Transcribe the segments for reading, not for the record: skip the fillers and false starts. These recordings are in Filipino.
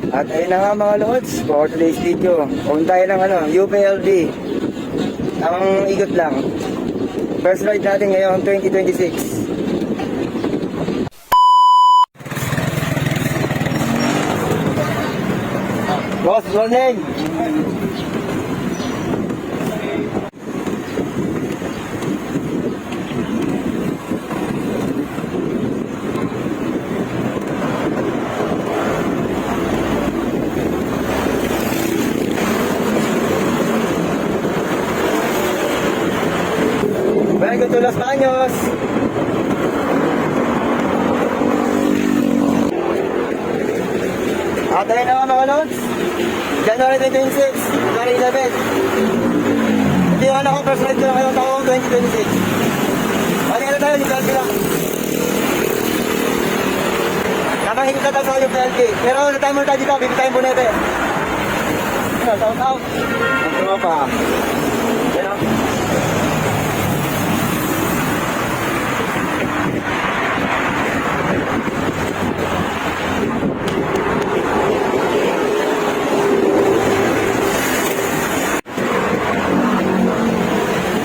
At ayun na nga mga lods, for today's video, kung tayo ng UPLD, tamang ikot lang. First ride natin ngayon 2026. Boss, morning! Welcome to Los Baños! At ayun na nga mga lods, January 26, January 11. Hindi ako first ride ko na ngayong taong 2026. Bali na tayo, yung PLK lang. Nakahigit na tayo yung PLK. Pero na tayo muna tayo dito, bibitayin po nete. Shout out. Ang tropa. Yan o.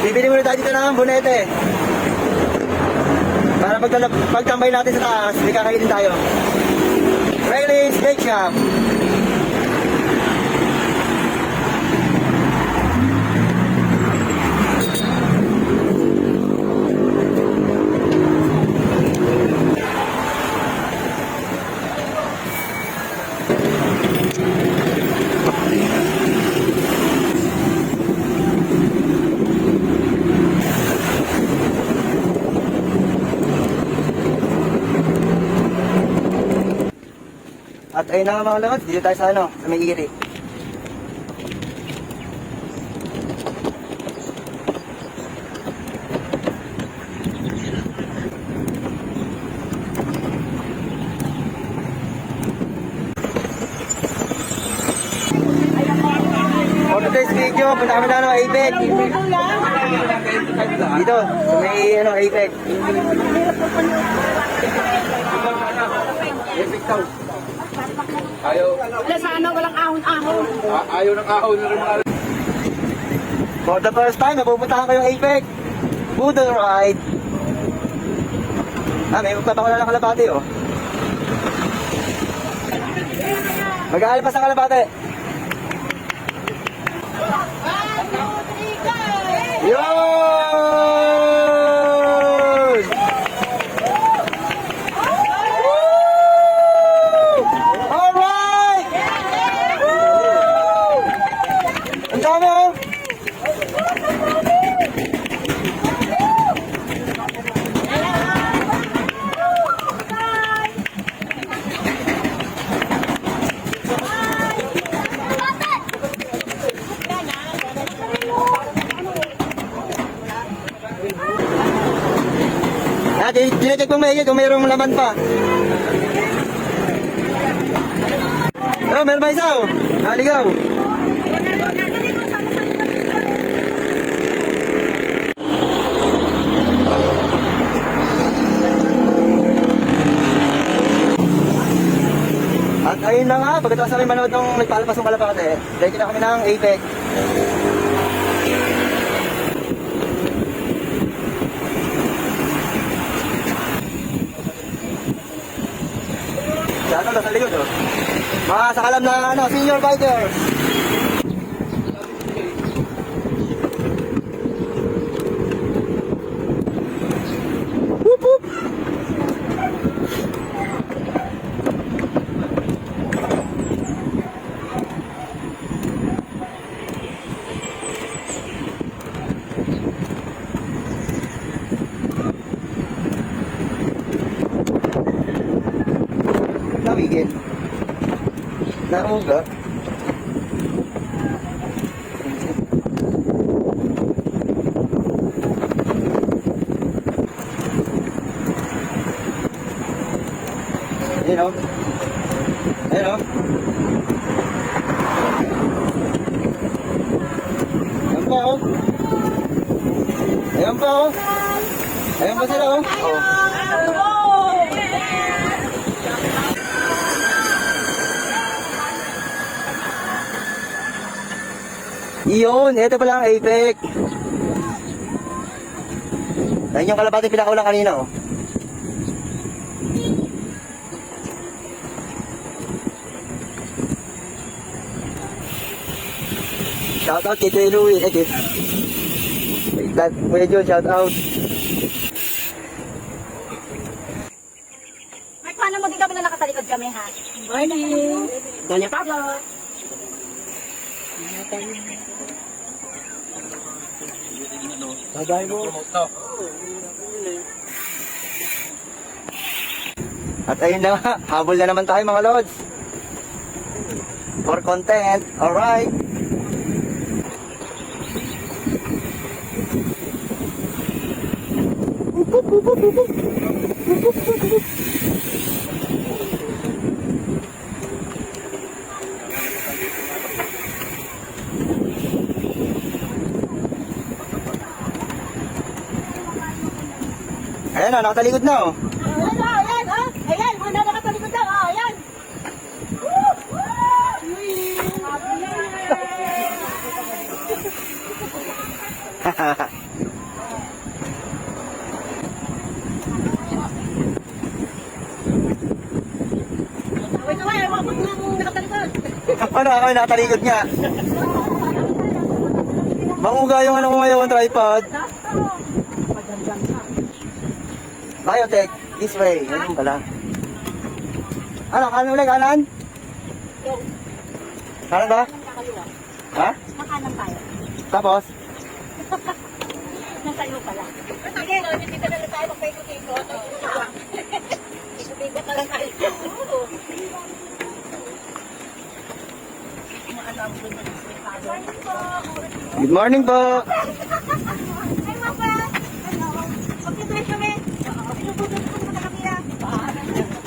Bibili muna tayo dito ng bonete para pagtambay natin sa taas, may kakainin tayo. Rayleigh's Bake Shop. At ayun na nga mga lods, dito tayo sa sa may iri. For today's video, punta kami na APEC. Dito, sa may APEC. APEC town. Ayaw. Wala sana, walang ahon-ahon. Ayaw ng ahon na rin mga... For the first time, napupuntahan kayo APEC. Boodle ride. May magpapakula ng kalapate, oh. Mag-aalpas ang kalapate. Yun! Alright! Ang dami, oh! Dinecheck mo maigi kung mayroong laman pa. Oh, meron pa isa, oh. Naligaw. At ayun na nga, pagkatapos namin manood ng nagpalabas ng kalapate, dahil na kami ng APEC. Sa likod, oh. Mga sakalam na senior bikers. Whoop whoop. Nawigin. Nauga. Ayun, oh. Ayun, oh. Ayun pa, oh. Ayun pa, oh. Ayun pa sila, oh. Oh. Iyon, ito pala ang Apex. Ayun yung kalapati pinakaulang kanina, oh. Shoutout kay Kuya Louie. Kuya John, shoutout. Ay, paano mo din kami na nakatalikod kami, ha? Morning! Doña Pablo! Bye-bye mo. At ayun na nga, habol na naman tayo mga lods. For content, alright. Ayan na, nakatalikod na, oh. Ayan, ayan, ha? Ayan, mga nakatalikod daw, ayan! Wait, wait, mga nakatalikod! Ano ako yung nakatalikod nga? Mamuga yung ano ko ngayon, tripod. Biotech, this way. Ganun pala. Ano, kanan ulit, kanan? Kanan ba? Ha? Nakanan tayo. Tapos? Nasa iyo pala. Sige, dito na lang tayo magpaikot-ikot. Ikot-ikot na lang tayo. Good morning po. Ay, mapa! Ano? Pag-ibig kami. Pinuputol ko sa kamera.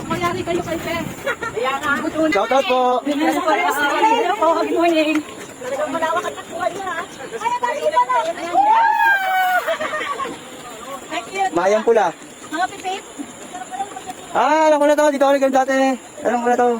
Magyari kayo kay Pe. Ayan na. Shoutout po. Good morning. Talagang malawak ang takbuhan niya, ha? Ay, nabalik ka na! Thank you. Mayang pula. Mga pipip. Ah, alam ko na to. Dito ako nag dati. Alam ko na to.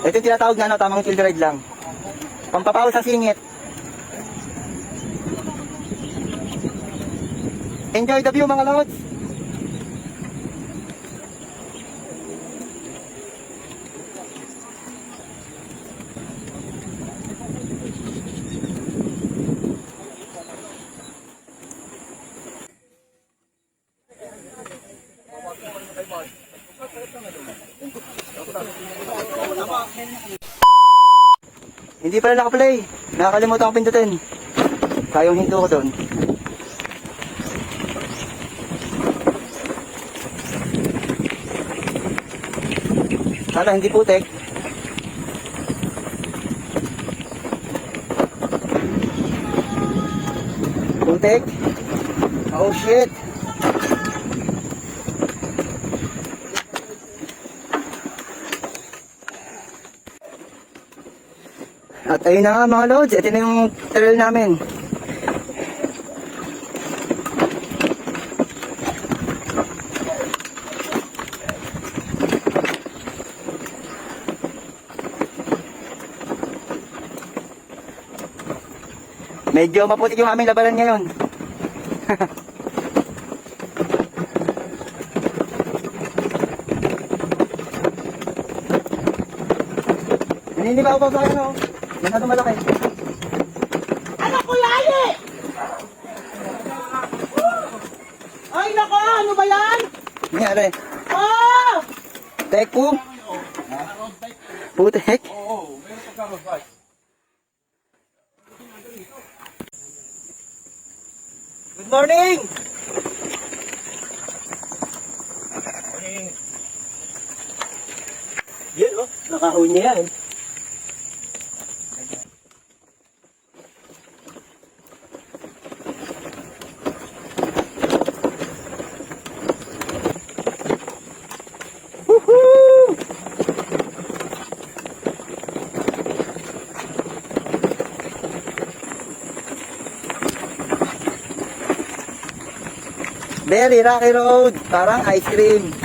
Ito yung tinatawag na ano, tamang field ride lang. Pampapaw sa singit. Enjoy the view mga lods. Hindi pala nakaplay. Nakakalimutan ko pindutin. Sayang hinto ko doon. Sana hindi putek. Putek. Oh shit. At ayun na nga mga lods, ito na yung trail namin. Medyo maputik yung aming labanan ngayon. Hindi ba ako sa ano? Masyado malaki. Ano ko lali? Ay, nako, ano ba yan? Nangyari. Oh! Tek po. Putek. Oo, meron pa ka bike. Good morning! Yan oh, nakahon niya yan. Very rocky road. Parang ice cream.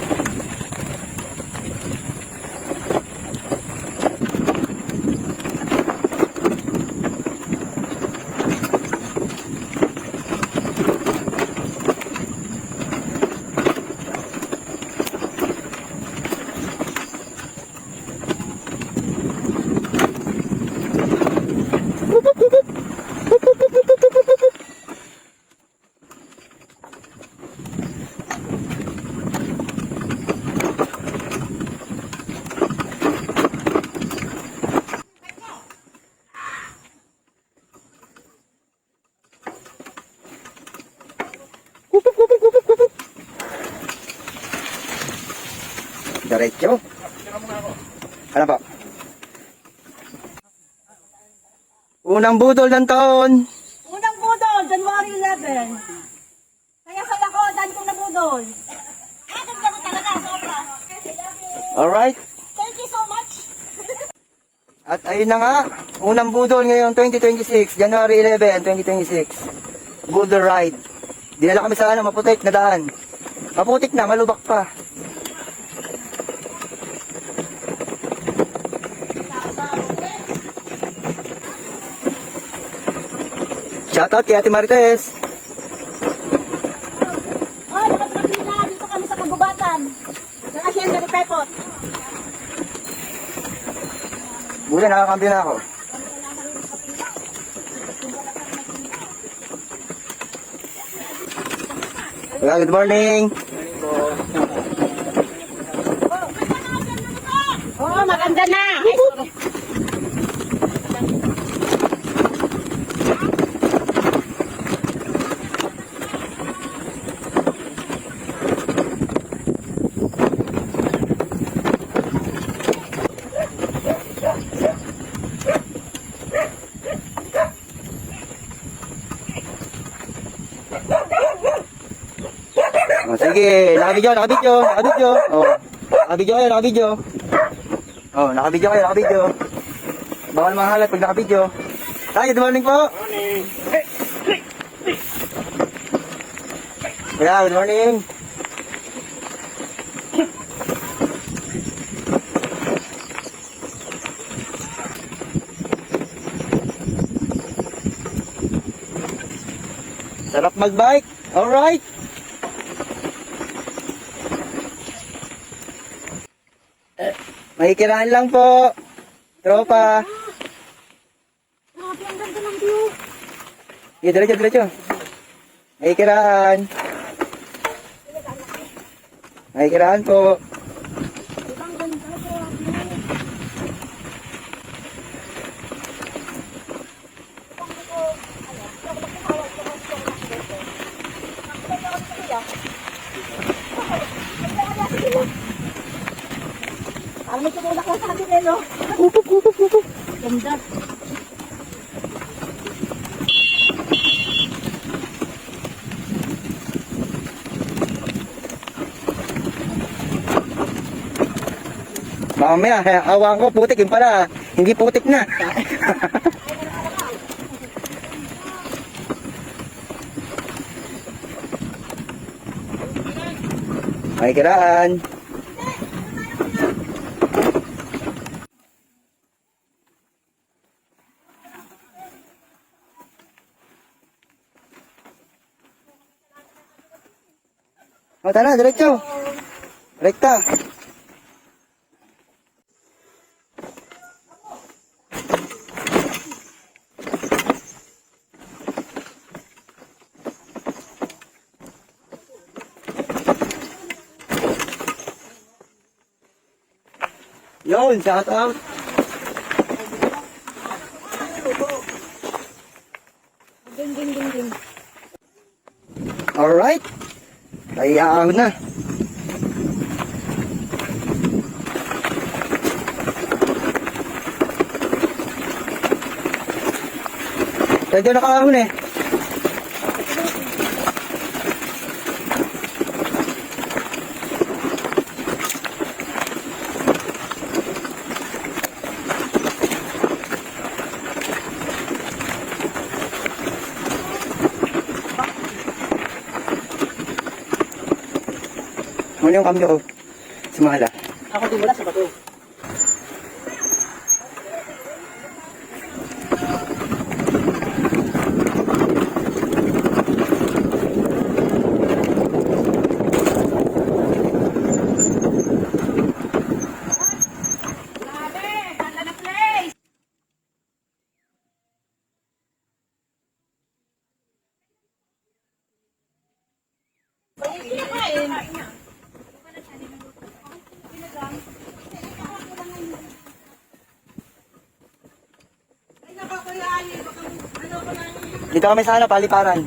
Diretso. Ano po? Unang budol ng taon. Unang budol, January 11. Kaya saya ko, dahil kong nabudol. Ganda ko talaga, sobra. Alright. Thank you so much. At ayun na nga, unang budol ngayon 2026, January 11, 2026. Budol ride. Dinala kami sa maputik na daan. Maputik na, malubak pa. Shoutout kay Ate Marites. Oh, nakapagpapila, dito kami sa Kagubatan. Sa Hacienda ni Pepot. Buti nakakampi na ako. Good morning. Oo, maganda na. Oh, sige, nakabidyo. Oh, nakabidyo. Oh, nakabidyo kayo. Bawal mahalat pag nakabidyo. Hi, good morning po. Yeah, good morning. Sarap magbike. Alright. Makikiraan lang po. Tropa. Grabe, ang ganda ng view. Sige, diretso. Makikiraan po. Ang ganda, grabe. Parang may tumulak lang sa atin, no? Ganda. Mamaya, awang ko, putik yun pala. Hindi putik na. Makikiraan. O, tara, diretso. Rekta. Yun, shout out. Ding, ding, ding, ding. Alright. Ayaw na. Medyo nakahon eh. Ano yung cambio ko? Sumala. Ako din wala sa bato. Dito kami sa paliparan.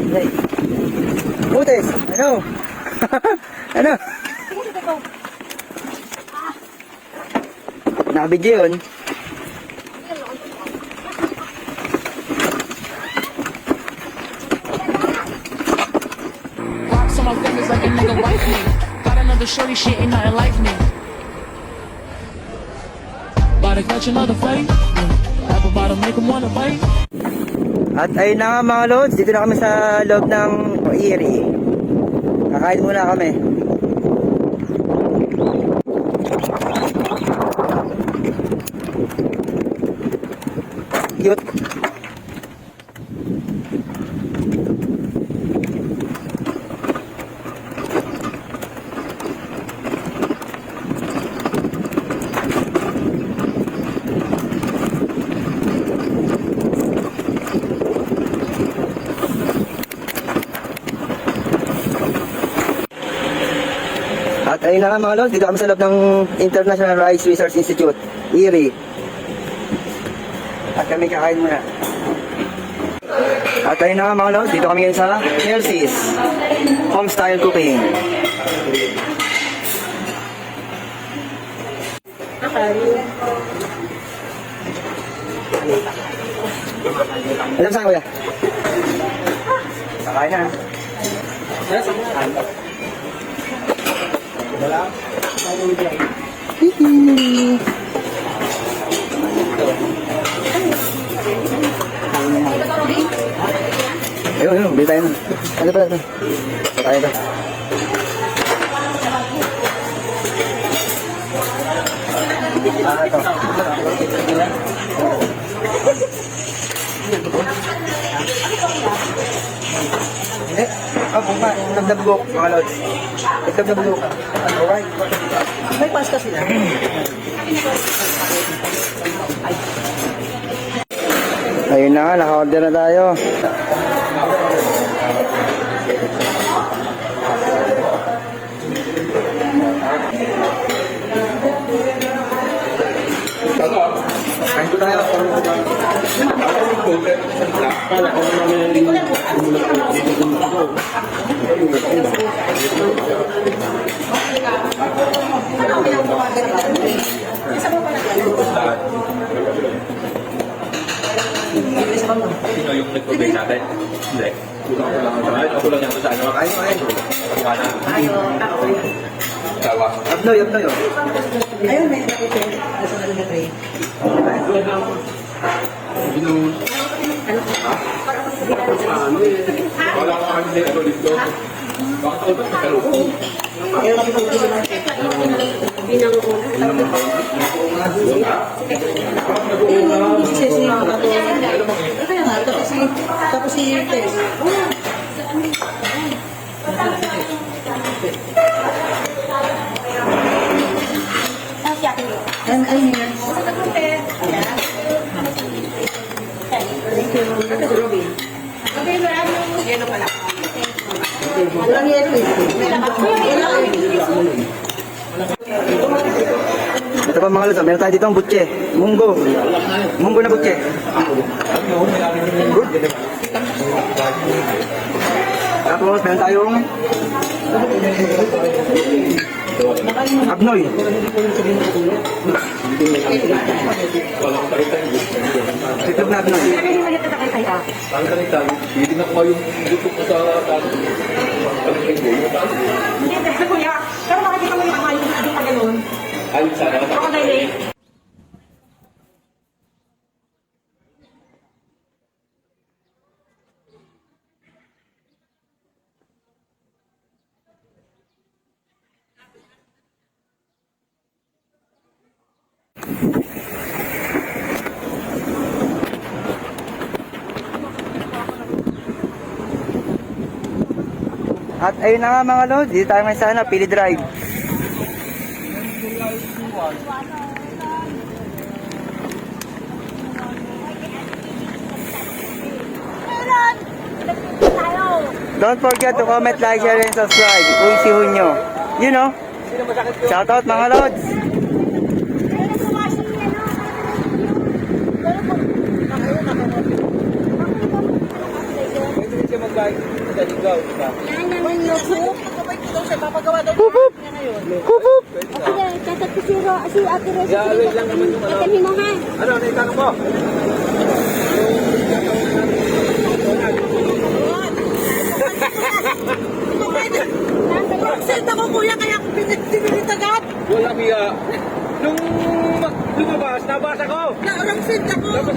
Hey. Butis, ano? Ano? Nakabidyo yun. Rocks on my fingers like a nigga wife me. Got another shorty, shit ain't nothing like me. About to catch another fight. Apple bottom make 'em wanna bite. At ayun na nga mga lods, dito na kami sa loob ng Erie. Kakain muna kami. Cute. At ayun na nga mga lods, dito kami sa loob ng International Rice Research Institute, Erie. At kami kakain muna. At ayun na nga mga lods, dito kami ngayon sa Kelsey's Homestyle Cooking. Alam saan kuya? Kakain na. Ayun, bili tayo na. Ano pala ito? Tayo ito. Bunga, nagdabgok, mga lods. Nagdabgok. Alright. May pasta sila. Ayun na nga, naka-order na tayo. Kain ko tayo. Sino yung nag-provide natin? Hindi. Ako lang yan sa ano. Kain mo kain. Tawa. Abnoy, abnoy. Ayun, may nakita. Nasa na tray. Wala ko kami sa dito. Bakit ako ba nagkaloko? Kaya nakita ko sila. Binang ko. Kaya nga, tapos si Tess. Ano yan? Thank you. Robin. Yelo pala. Walang yelo eh. Ito pa mga lods, meron tayo dito ang butche. Munggo. Munggo na butche. Good. Tapos meron tayong abnoy. Titlog na abnoy. Pero hindi maganda na kayo. Ang kanita, hindi na ko yung YouTube ko sa Hindi, pero kuya. Pero makikita mo yung amayo na pa ganun. ayun sana. Ako dahil eh. At ayun na nga mga lods, dito tayo ngayon sana, Pili Drive. Don't forget to comment, like, share, and subscribe. Uy, si Hunyo. You know? Shout out mga lods. Catat ko si Ate Rose. Ate mo ha. Ano, naitanong mo? Send ako kuya kaya ako pinilit agad. Walang iya. Nung lumabas, nabasa ko. Naurang send ako. Tapos